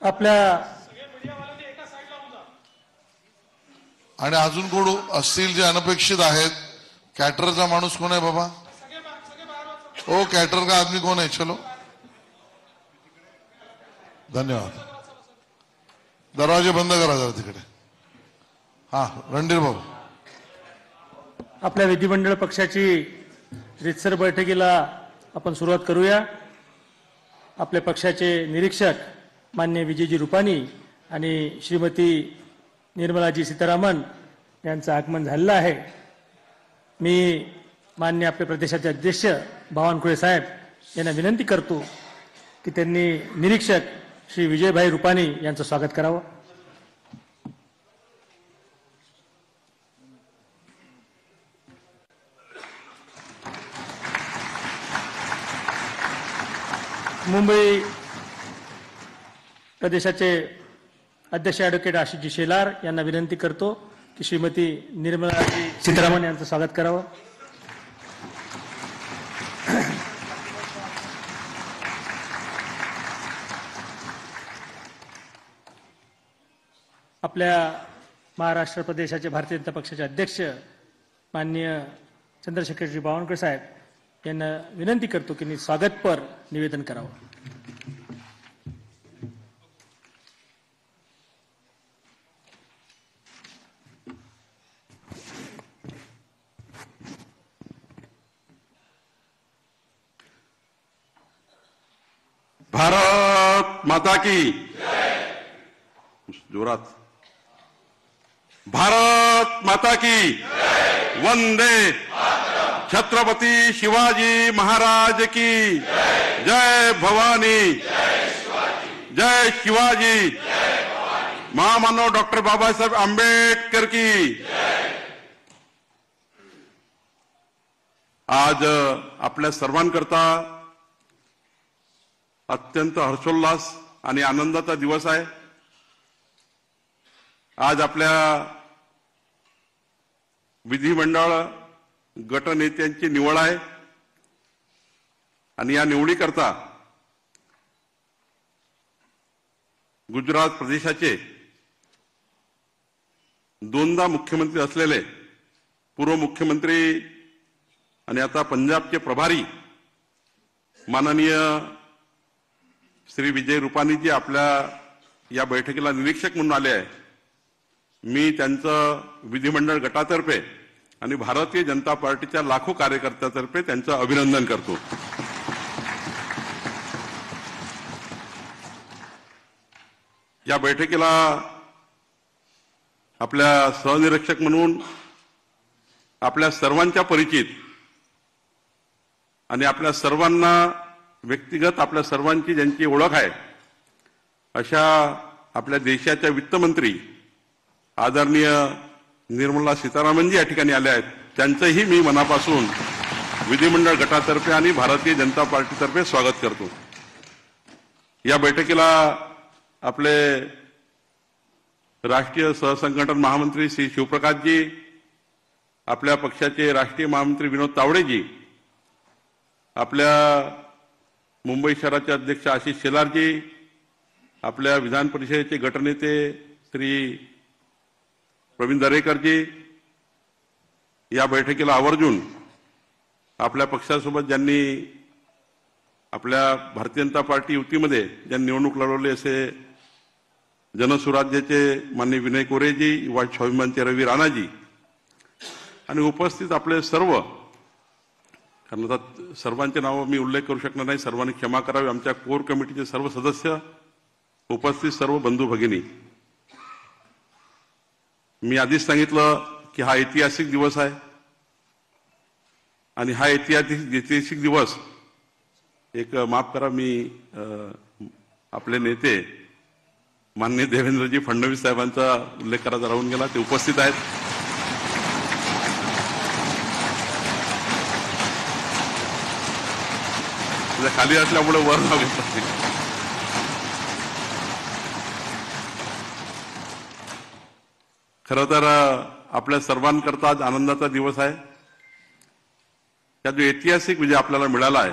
आपल्या आणि अजून कोण असतील जे अनपेक्षित आहेत? कॅटरचा माणूस कोण आहे बाबा? ओ कॅटर का आदमी कौन है? चलो धन्यवाद. दरवाजे बंद करा जरा तिकडे. हा रणधीर भाऊ. आपल्या विधिमंडळ पक्षाची रितसर बैठकीला आपण सुरुवात करूया. आपल्या पक्षाचे निरीक्षक माननीय विजयजी रुपानी आणि श्रीमती निर्मलाजी सीतारामन यांचं आगमन झालेलं आहे. मी माननीय आपल्या प्रदेशाचे अध्यक्ष बावनकुळे साहेब यांना विनंती करतो की त्यांनी निरीक्षक श्री विजयभाई रुपानी यांचं स्वागत करावं. मुंबई प्रदेशाचे अध्यक्ष ॲडव्होकेट आशिषजी शेलार यांना विनंती करतो की श्रीमती निर्मलाजी सीतारामन यांचं स्वागत करावं. आपल्या महाराष्ट्र प्रदेशाचे भारतीय जनता पक्षाचे अध्यक्ष माननीय चंद्रशेखरजी बावनकुळे साहेब यांना विनंती करतो की स्वागतपर निवेदन करावं. भारत माता की जोरात. भारत माता की वंदे छत्रपती शिवाजी महाराज की जय भवानी जय शिवाजी. महामानव डॉक्टर बाबासाहेब आंबेडकर की. आज आपल्या सर्वांकरता अत्यंत हर्षोल्लास आणि आनंदाचा दिवस आहे. आज आपल्या विधिमंडळ गटनेत्यांची निवड आहे आणि या निवडीकरता गुजरात प्रदेशाचे दोनदा मुख्यमंत्री असलेले पूर्व मुख्यमंत्री आणि आता पंजाबचे प्रभारी माननीय श्री विजय रुपानीजी आपल्या या बैठकीला निरीक्षक म्हणून आले आहे. मी त्यांचं विधिमंडळ गटातर्फे आणि भारतीय जनता पार्टीच्या लाखो कार्यकर्त्यांतर्फे त्यांचं अभिनंदन करतो. या बैठकीला आपल्या सहनिरीक्षक म्हणून आपल्या सर्वांच्या परिचित आणि आपल्या सर्वांना व्यक्तिगत आपल्या सर्वांची ज्यांची ओळख आहे अशा आपल्या देशाच्या वित्तमंत्री आदरणीय निर्मला सीतारामनजी या ठिकाणी आले आहेत. त्यांचंही मी मनापासून विधिमंडळ गटातर्फे आणि भारतीय जनता पार्टीतर्फे स्वागत करतो. या बैठकीला आपले राष्ट्रीय सहसंघटन महामंत्री श्री शिवप्रकाशजी, आपल्या पक्षाचे राष्ट्रीय महामंत्री विनोद तावडेजी, आपल्या मुंबई शहराचे अध्यक्ष आशिष शेलारजी, आपल्या विधान परिषदेचे गटनेते श्री प्रवीण दरेकरजी, या बैठकीला आवर्जून आपल्या पक्षासोबत ज्यांनी आपल्या भारतीय जनता पार्टी युतीमध्ये ज्यांनी निवडणूक लढवली असे जनसुराज्याचे माननीय विनय कोरेजी, युवा स्वाभिमानचे रवी राणाजी आणि उपस्थित आपले सर्व, कारण आता सर्वांचे नाव मी उल्लेख करू शकणार नाही, सर्वांनी क्षमा करावी, आमच्या कोर कमिटीचे सर्व सदस्य, उपस्थित सर्व बंधू भगिनी. मी आधीच सांगितलं की हा ऐतिहासिक दिवस आहे आणि हा ऐतिहासिक दिवस एक माफ करा, मी आपले नेते माननीय देवेंद्रजी फडणवीस साहेबांचा उल्लेख करायचा राहून गेला, ते उपस्थित आहेत. खाली असल्यामुळे वर नाव घेतलं. खरं तर आपल्या सर्वांकरता आज आनंदाचा दिवस आहे. या जो ऐतिहासिक विजय आपल्याला मिळाला आहे,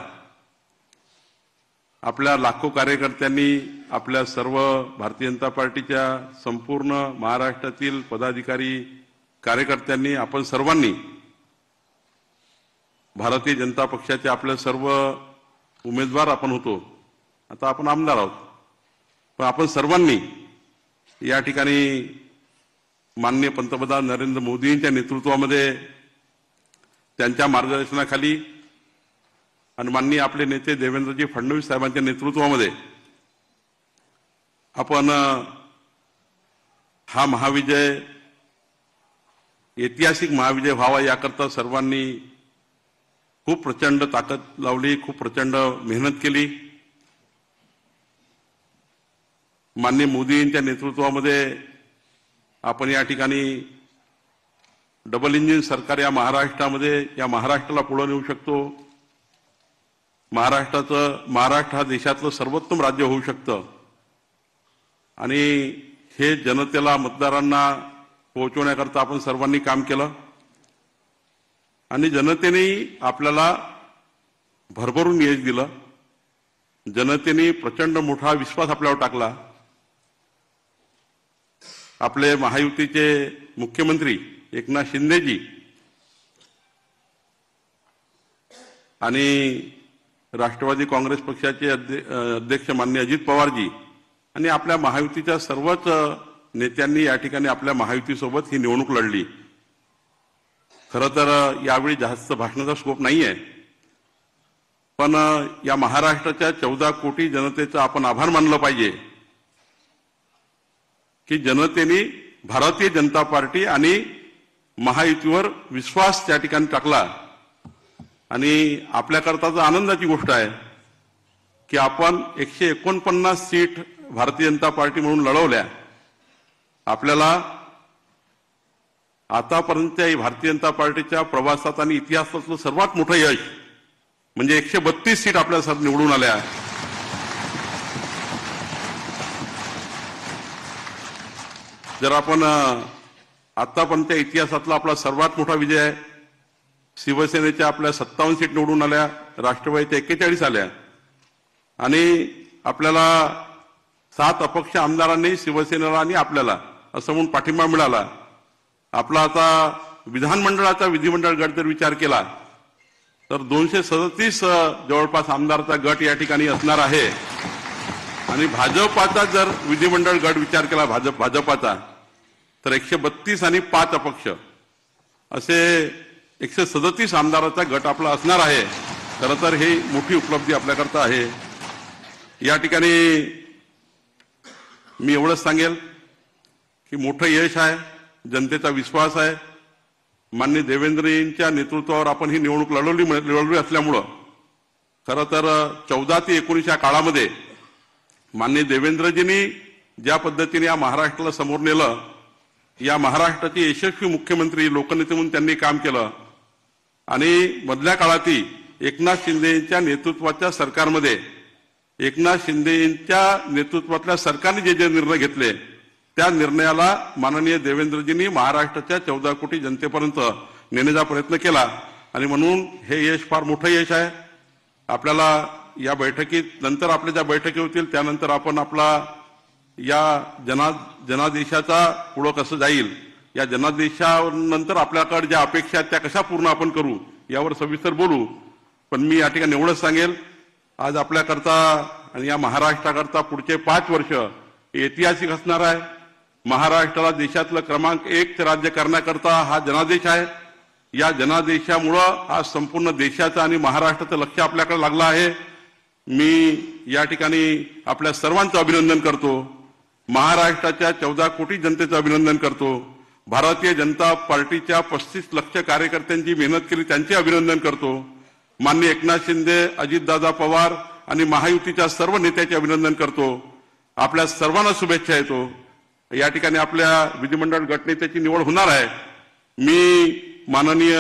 आपल्या लाखो कार्यकर्त्यांनी आपल्या सर्व भारतीय जनता पार्टीच्या संपूर्ण महाराष्ट्रातील पदाधिकारी कार्यकर्त्यांनी आपण सर्वांनी भारतीय जनता पक्षाचे आपले सर्व उमेदवार आपण होतो, आता आपण आमदार आहोत, पण आपण सर्वांनी या ठिकाणी माननीय पंतप्रधान नरेंद्र मोदींच्या नेतृत्वामध्ये, त्यांच्या मार्गदर्शनाखाली आणि माननीय आपले नेते देवेंद्रजी फडणवीस साहेबांच्या नेतृत्वामध्ये आपण हा महाविजय, ऐतिहासिक महाविजय व्हावा याकरता सर्वांनी खूप प्रचंड ताकद लावली, खूप प्रचंड मेहनत केली. माननीय मोदींच्या नेतृत्वामध्ये आपण या ठिकाणी डबल इंजिन सरकार या महाराष्ट्राला पुढे नेऊ शकतो. महाराष्ट्र हा देशातलं सर्वोत्तम राज्य होऊ शकतं आणि हे जनतेला, मतदारांना पोहोचवण्याकरता आपण सर्वांनी काम केलं आणि जनतेने आपल्याला भरभरून यश दिलं. जनतेने प्रचंड मोठा विश्वास आपल्यावर टाकला. आपले महायुतीचे मुख्यमंत्री एकनाथ शिंदेजी आणि राष्ट्रवादी काँग्रेस पक्षाचे अध्यक्ष माननीय अजित पवारजी आणि आपल्या महायुतीच्या सर्वच नेत्यांनी या ठिकाणी आपल्या महायुतीसोबत ही निवडणूक लढली. खरं तर यावेळी जास्त भाषणाचा स्कोप नाहीये, पण या महाराष्ट्राच्या 14 कोटी जनतेचा आपण आभार मानलं पाहिजे की जनतेने भारतीय जनता पार्टी आणि महायुतीवर विश्वास त्या ठिकाणी टाकला. आणि आपल्याकरता तर आनंदाची गोष्ट आहे की आपण 149 सीट भारतीय जनता पार्टी म्हणून लढवल्या. आपल्याला आतापर्यंतच्या भारतीय जनता पार्टीच्या प्रवासात आणि इतिहासातलं सर्वात मोठं यश म्हणजे 132 सीट आपल्यासाठी निवडून आल्या. जर आपण आतापर्यंतच्या इतिहासातला आपला सर्वात मोठा विजय आहे. शिवसेनेच्या आपल्या 57 सीट निवडून आल्या, राष्ट्रवादीच्या 41 आल्या आणि आपल्याला 7 अपक्ष आमदारांनी शिवसेनेला आणि आपल्याला असं म्हणून पाठिंबा मिळाला. आपला आता विधानमंडळाचा विधिमंडळ गट जर विचार केला तर 237 जवळपास आमदाराचा गट या ठिकाणी असणार आहे आणि भाजपाचा जर विधिमंडळ गट विचार केला भाजपाचा तर 132 आणि 5 अपक्ष असे 137 आमदाराचा गट आपला असणार आहे. खरं तर ही मोठी उपलब्धी आपल्याकरता आहे. या ठिकाणी मी एवढंच सांगेल की मोठं यश आहे, जनतेचा विश्वास आहे. माननीय देवेंद्रजींच्या नेतृत्वावर आपण ही निवडणूक लढवली असल्यामुळं खरं तर 14 ते 19 या काळामध्ये माननीय देवेंद्रजींनी ज्या पद्धतीने या महाराष्ट्राला समोर नेलं, या महाराष्ट्राचे यशस्वी मुख्यमंत्री, लोकनेते म्हणून त्यांनी काम केलं आणि मधल्या काळातही एकनाथ शिंदेच्या नेतृत्वाच्या सरकारमध्ये एकनाथ शिंदेच्या नेतृत्वातल्या सरकारने जे जे निर्णय घेतले त्या निर्णयाला माननीय देवेंद्रजींनी महाराष्ट्राच्या 14 कोटी जनतेपर्यंत नेण्याचा प्रयत्न केला आणि म्हणून हे यश फार मोठं यश आहे. आपल्याला या बैठकीत नंतर आपल्या ज्या बैठकी होतील त्यानंतर आपण आपला या जनादेशाचा पुढं कसं जाईल, या जनादेशानंतर आपल्याकडे ज्या अपेक्षा आहेत त्या कशा पूर्ण आपण करू यावर सविस्तर बोलू. पण मी या ठिकाणी एवढंच सांगेल, आज आपल्याकरता आणि या महाराष्ट्राकरता पुढचे 5 वर्ष ऐतिहासिक असणार आहे. महाराष्ट्राला देशातलं क्रमांक 1 राज्य करण्याकरता हा जनादेश आहे. या जनादेशामुळं आज संपूर्ण देशाचं आणि महाराष्ट्राचं लक्ष आपल्याकडे लागलं आहे. मी या ठिकाणी आपल्या सर्वांचं अभिनंदन करतो. महाराष्ट्राच्या 14 कोटी जनतेचं अभिनंदन करतो. भारतीय जनता पार्टीच्या 35 लाख कार्यकर्त्यांची मेहनत केली त्यांचे अभिनंदन करतो. माननीय एकनाथ शिंदे, अजितदादा पवार आणि महायुतीच्या सर्व नेत्याचे अभिनंदन करतो. आपल्या सर्वांना शुभेच्छा देतो. या ठिकाणी आपल्या विधिमंडळ गटनेत्याची निवड होणार आहे. मी माननीय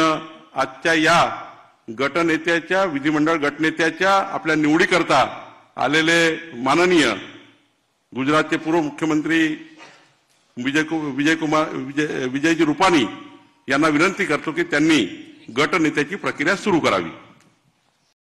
आजच्या या गटनेत्याच्या, विधिमंडळ गटनेत्याच्या आपल्या निवडीकरता आलेले माननीय गुजरातचे पूर्व मुख्यमंत्री विजयजी रुपानी यांना विनंती करतो की त्यांनी गटनेत्याची प्रक्रिया सुरू करावी.